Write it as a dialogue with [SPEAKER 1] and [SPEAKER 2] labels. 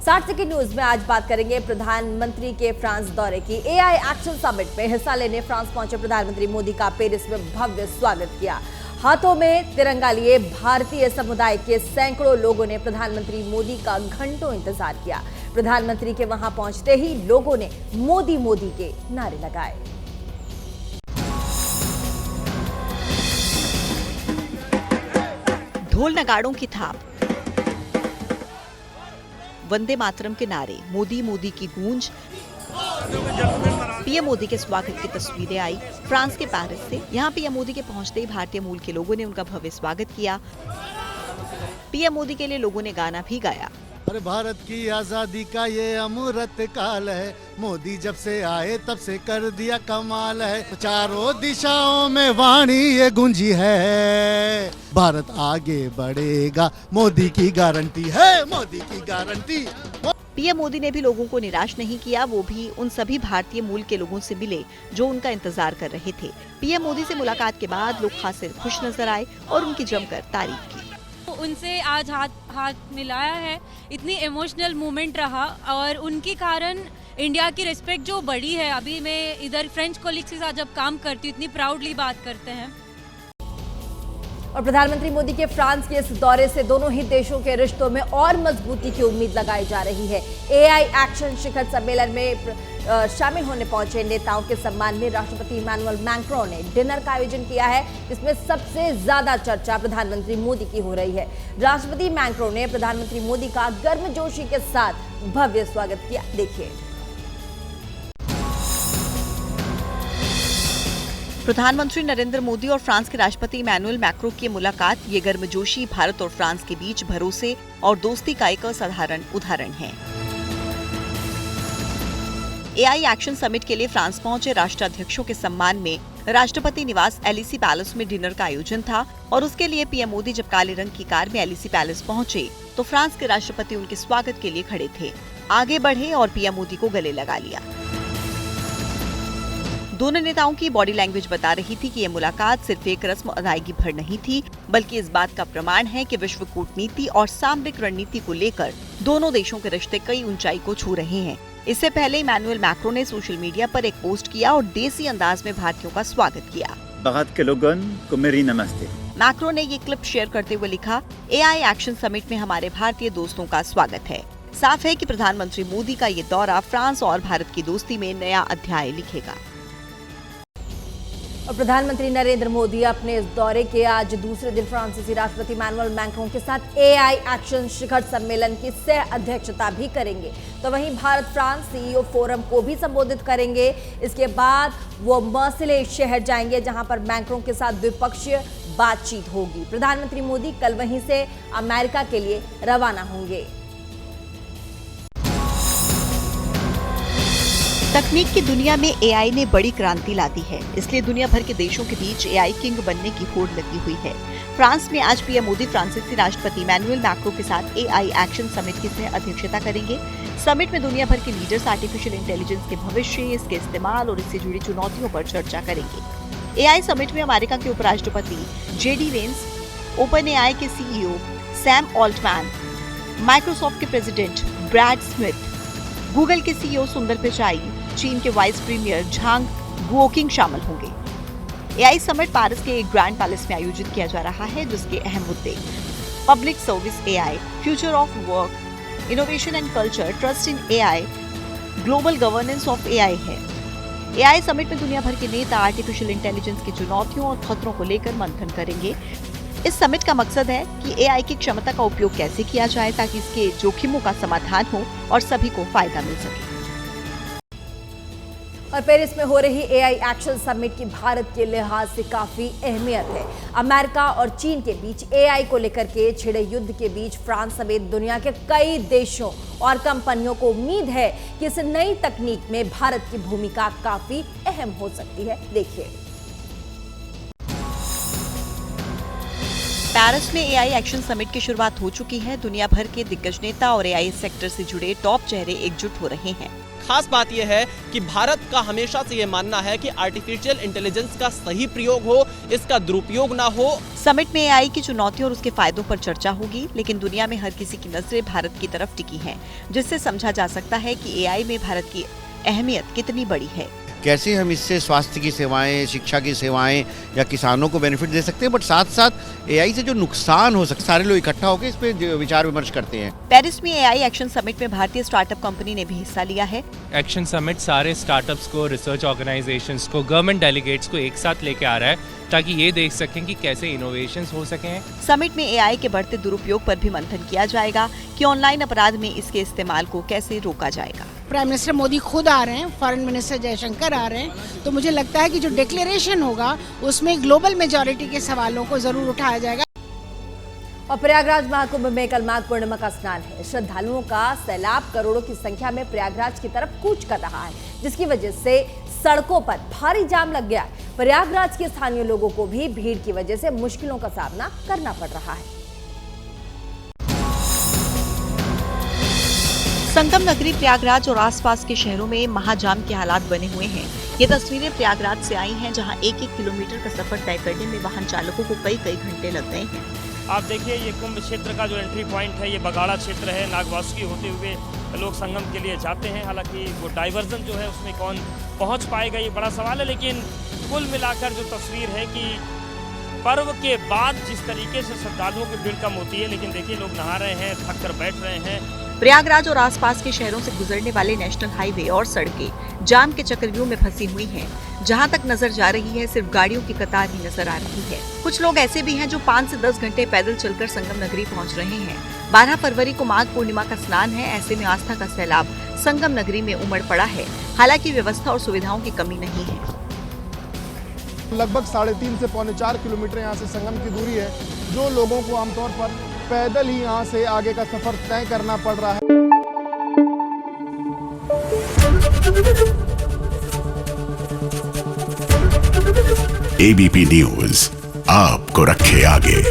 [SPEAKER 1] 60 second news में आज बात करेंगे प्रधानमंत्री के फ्रांस दौरे की। एआई एक्शन समिट में हिस्सा लेने फ्रांस पहुंचे प्रधानमंत्री मोदी का पेरिस में भव्य स्वागत किया। हाथों में तिरंगा लिए भारतीय समुदाय के सैकड़ों लोगों ने प्रधानमंत्री मोदी का घंटों इंतजार किया। प्रधानमंत्री के वहां पहुंचते ही लोगों ने मोदी मोदी के नारे लगाए।
[SPEAKER 2] ढोल नगाड़ों की थाप, वंदे मातरम के नारे, मोदी मोदी की गूंज। पीएम मोदी के स्वागत की तस्वीरें आई फ्रांस के पेरिस से। यहाँ पीएम मोदी के पहुंचते ही भारतीय मूल के लोगों ने उनका भव्य स्वागत किया। पीएम मोदी के लिए लोगों ने गाना भी गाया।
[SPEAKER 3] अरे भारत की आजादी का ये अमृत काल है, मोदी जब से आए तब से कर दिया कमाल है। चारों दिशाओं में वाणी ये गूंजी है, भारत आगे बढ़ेगा, मोदी की गारंटी है, मोदी की गारंटी।
[SPEAKER 2] पीएम मोदी ने भी लोगों को निराश नहीं किया। वो भी उन सभी भारतीय मूल के लोगों से मिले जो उनका इंतजार कर रहे थे। पीएम मोदी से मुलाकात के बाद लोग खासे खुश नजर आए और उनकी जमकर तारीफ की।
[SPEAKER 4] उनसे आज हाथ मिलाया है, इतनी इमोशनल मोमेंट रहा और उनके कारण इंडिया की रिस्पेक्ट जो बढ़ी है। अभी मैं इधर फ्रेंच कोलिग्स के साथ जब काम करती हूँ, इतनी प्राउडली बात करते हैं।
[SPEAKER 1] और प्रधानमंत्री मोदी के फ्रांस के इस दौरे से दोनों ही देशों के रिश्तों में और मजबूती की उम्मीद लगाई जा रही है। एआई एक्शन शिखर सम्मेलन में शामिल होने पहुंचे नेताओं के सम्मान में राष्ट्रपति इमैनुअल मैक्रों ने डिनर का आयोजन किया है, जिसमें सबसे ज्यादा चर्चा प्रधानमंत्री मोदी की हो रही है। राष्ट्रपति मैक्रों ने प्रधानमंत्री मोदी का गर्मजोशी के साथ भव्य स्वागत किया। देखिए।
[SPEAKER 2] प्रधानमंत्री नरेंद्र मोदी और फ्रांस के राष्ट्रपति इमैनुअल मैक्रों की मुलाकात ये गर्मजोशी भारत और फ्रांस के बीच भरोसे और दोस्ती का एक असाधारण उदाहरण है। एआई एक्शन समिट के लिए फ्रांस पहुंचे राष्ट्राध्यक्षों के सम्मान में राष्ट्रपति निवास एलिसी पैलेस में डिनर का आयोजन था और उसके लिए पीएम मोदी जब काले रंग की कार में एलिसी पैलेस पहुंचे तो फ्रांस के राष्ट्रपति उनके स्वागत के लिए खड़े थे, आगे बढ़े और पीएम मोदी को गले लगा लिया। दोनों नेताओं की बॉडी लैंग्वेज बता रही थी कि ये मुलाकात सिर्फ एक रस्म अदायगी भर नहीं थी, बल्कि इस बात का प्रमाण है कि विश्व कूटनीति और सामरिक रणनीति को लेकर दोनों देशों के रिश्ते कई ऊंचाई को छू रहे हैं। इससे पहले इमैनुअल मैक्रों ने सोशल मीडिया पर एक पोस्ट किया और देसी अंदाज में भारतीयों का स्वागत किया।
[SPEAKER 5] भारत के लोगों को मेरी नमस्ते।
[SPEAKER 2] मैक्रों ने ये क्लिप शेयर करते हुए लिखा, एआई एक्शन समिट में हमारे भारतीय दोस्तों का स्वागत है। साफ है कि प्रधानमंत्री मोदी का ये दौरा फ्रांस और भारत की दोस्ती में नया अध्याय लिखेगा।
[SPEAKER 1] और प्रधानमंत्री नरेंद्र मोदी अपने इस दौरे के आज दूसरे दिन फ्रांसीसी राष्ट्रपति इमैनुअल मैक्रों के साथ एआई एक्शन शिखर सम्मेलन की सह अध्यक्षता भी करेंगे। तो वहीं भारत फ्रांस सीईओ फोरम को भी संबोधित करेंगे। इसके बाद वो मर्सिलेज शहर जाएंगे, जहां पर मैक्रों के साथ द्विपक्षीय बातचीत होगी। प्रधानमंत्री मोदी कल वहीं से अमेरिका के लिए रवाना होंगे।
[SPEAKER 2] तकनीक की दुनिया में एआई ने बड़ी क्रांति ला दी है, इसलिए दुनिया भर के देशों के बीच एआई किंग बनने की होड़ लगी हुई है। फ्रांस में आज पीएम मोदी फ्रांसीसी राष्ट्रपति इमैनुअल मैक्रों के साथ एआई एक्शन समिट की सह अध्यक्षता करेंगे। समिट में दुनिया भर के लीडर्स आर्टिफिशियल इंटेलिजेंस के भविष्य, इसके इस्तेमाल और इससे जुड़ी चुनौतियों पर चर्चा करेंगे। एआई समिट में अमेरिका के उपराष्ट्रपति जेडी वेंस, ओपन एआई के सीईओ सैम ऑल्टमैन, माइक्रोसॉफ्ट के प्रेसिडेंट ब्रैड स्मिथ, गूगल के सीईओ सुंदर पिचाई, चीन के वाइस प्रीमियर झांग गुओकिंग शामिल होंगे। एआई समिट पेरिस के एक ग्रैंड पैलेस में आयोजित किया जा रहा है, जिसके अहम मुद्दे public service AI, future of work, innovation and culture, trust in AI, global governance of AI है। एआई समिट में दुनिया भर के नेता आर्टिफिशियल इंटेलिजेंस की चुनौतियों और खतरों को लेकर मंथन करेंगे। इस समिट का मकसद है कि एआई की क्षमता का उपयोग कैसे किया जाए ताकि इसके जोखिमों का समाधान हो और सभी को फायदा मिल सके।
[SPEAKER 1] और पेरिस में हो रही एआई एक्शन समिट की भारत के लिहाज से काफी अहमियत है। अमेरिका और चीन के बीच एआई को लेकर के छिड़े युद्ध के बीच फ्रांस समेत दुनिया के कई देशों और कंपनियों को उम्मीद है कि इस नई तकनीक में भारत की भूमिका काफी अहम हो सकती है। देखिए।
[SPEAKER 2] पेरिस में एआई एक्शन समिट की शुरुआत हो चुकी है। दुनिया भर के दिग्गज नेता और एआई सेक्टर से जुड़े टॉप चेहरे एकजुट हो रहे हैं।
[SPEAKER 6] खास बात यह है कि भारत का हमेशा से ये मानना है कि आर्टिफिशियल इंटेलिजेंस का सही प्रयोग हो, इसका दुरुपयोग ना हो।
[SPEAKER 2] समिट में एआई की चुनौतियों और उसके फायदों पर चर्चा होगी, लेकिन दुनिया में हर किसी की नजरें भारत की तरफ टिकी हैं, जिससे समझा जा सकता है कि एआई में भारत की अहमियत कितनी बड़ी है।
[SPEAKER 7] कैसे हम इससे स्वास्थ्य की सेवाएं, शिक्षा की सेवाएं या किसानों को बेनिफिट दे सकते हैं, बट साथ साथ एआई से जो नुकसान हो सकता है, सारे लोग इकट्ठा होकर इस पे विचार विमर्श करते हैं।
[SPEAKER 2] पेरिस में एआई एक्शन समिट में भारतीय स्टार्टअप कंपनी ने भी हिस्सा लिया है।
[SPEAKER 8] एक्शन समिट सारे स्टार्टअप्स को, रिसर्च ऑर्गेनाइजेशंस को, गवर्नमेंट डेलीगेट्स को एक साथ लेके आ रहा है ताकि ये देख सकें कि कैसे इनोवेशंस हो सकें।
[SPEAKER 2] समिट में एआई के बढ़ते दुरुपयोग पर भी मंथन किया जाएगा कि ऑनलाइन अपराध में इसके इस्तेमाल को कैसे रोका जाएगा।
[SPEAKER 9] प्राइम मिनिस्टर मोदी खुद आ रहे हैं, फॉरेन मिनिस्टर जयशंकर आ रहे हैं, तो मुझे लगता है कि जो डिक्लेरेशन होगा उसमें ग्लोबल मेजॉरिटी के सवालों को जरूर उठाया जाएगा।
[SPEAKER 1] और प्रयागराज महाकुंभ में कल माघ पूर्णिमा का स्नान है। श्रद्धालुओं का सैलाब करोड़ों की संख्या में प्रयागराज की तरफ कूच कर रहा है, जिसकी वजह से सड़कों पर भारी जाम लग गया। प्रयागराज के स्थानीय लोगों को भी भीड़ की वजह से मुश्किलों का सामना करना पड़ रहा है।
[SPEAKER 2] संगम नगरी प्रयागराज और आसपास के शहरों में महाजाम के हालात बने हुए हैं। ये तस्वीरें प्रयागराज से आई हैं, जहां 1-1 किलोमीटर का सफर तय करने में वाहन चालकों को कई घंटे लग गए हैं।
[SPEAKER 10] आप देखिए, ये कुंभ क्षेत्र का जो एंट्री पॉइंट है, ये बगाड़ा क्षेत्र है। नागवासुकी होते हुए लोग संगम के लिए जाते हैं। हालांकि वो डाइवर्जन जो है उसमें कौन पहुंच पाएगा, ये बड़ा सवाल है। लेकिन कुल मिलाकर जो तस्वीर है कि पर्व के बाद जिस तरीके से श्रद्धालुओं की भीड़ कम होती है, लेकिन देखिए लोग नहा रहे हैं, थक कर बैठ रहे हैं।
[SPEAKER 2] प्रयागराज और आसपास के शहरों से गुजरने वाले नेशनल हाईवे और सड़कें जाम के चक्रव्यूह में फंसी हुई हैं। जहां तक नजर जा रही है, सिर्फ गाड़ियों की कतार ही नजर आ रही है। कुछ लोग ऐसे भी हैं जो 5 से 10 घंटे पैदल चलकर संगम नगरी पहुंच रहे हैं। 12 फरवरी को माघ पूर्णिमा का स्नान है। ऐसे में आस्था का सैलाब संगम नगरी में उमड़ पड़ा है। हालांकि व्यवस्था और सुविधाओं की कमी नहीं है।
[SPEAKER 11] लगभग 3.5 से 4.25 किलोमीटर यहाँ से संगम की दूरी है, जो लोगों को आमतौर पर पैदल ही यहाँ से आगे का सफर तय करना पड़ रहा है।
[SPEAKER 12] एबीपी न्यूज आपको रखे आगे।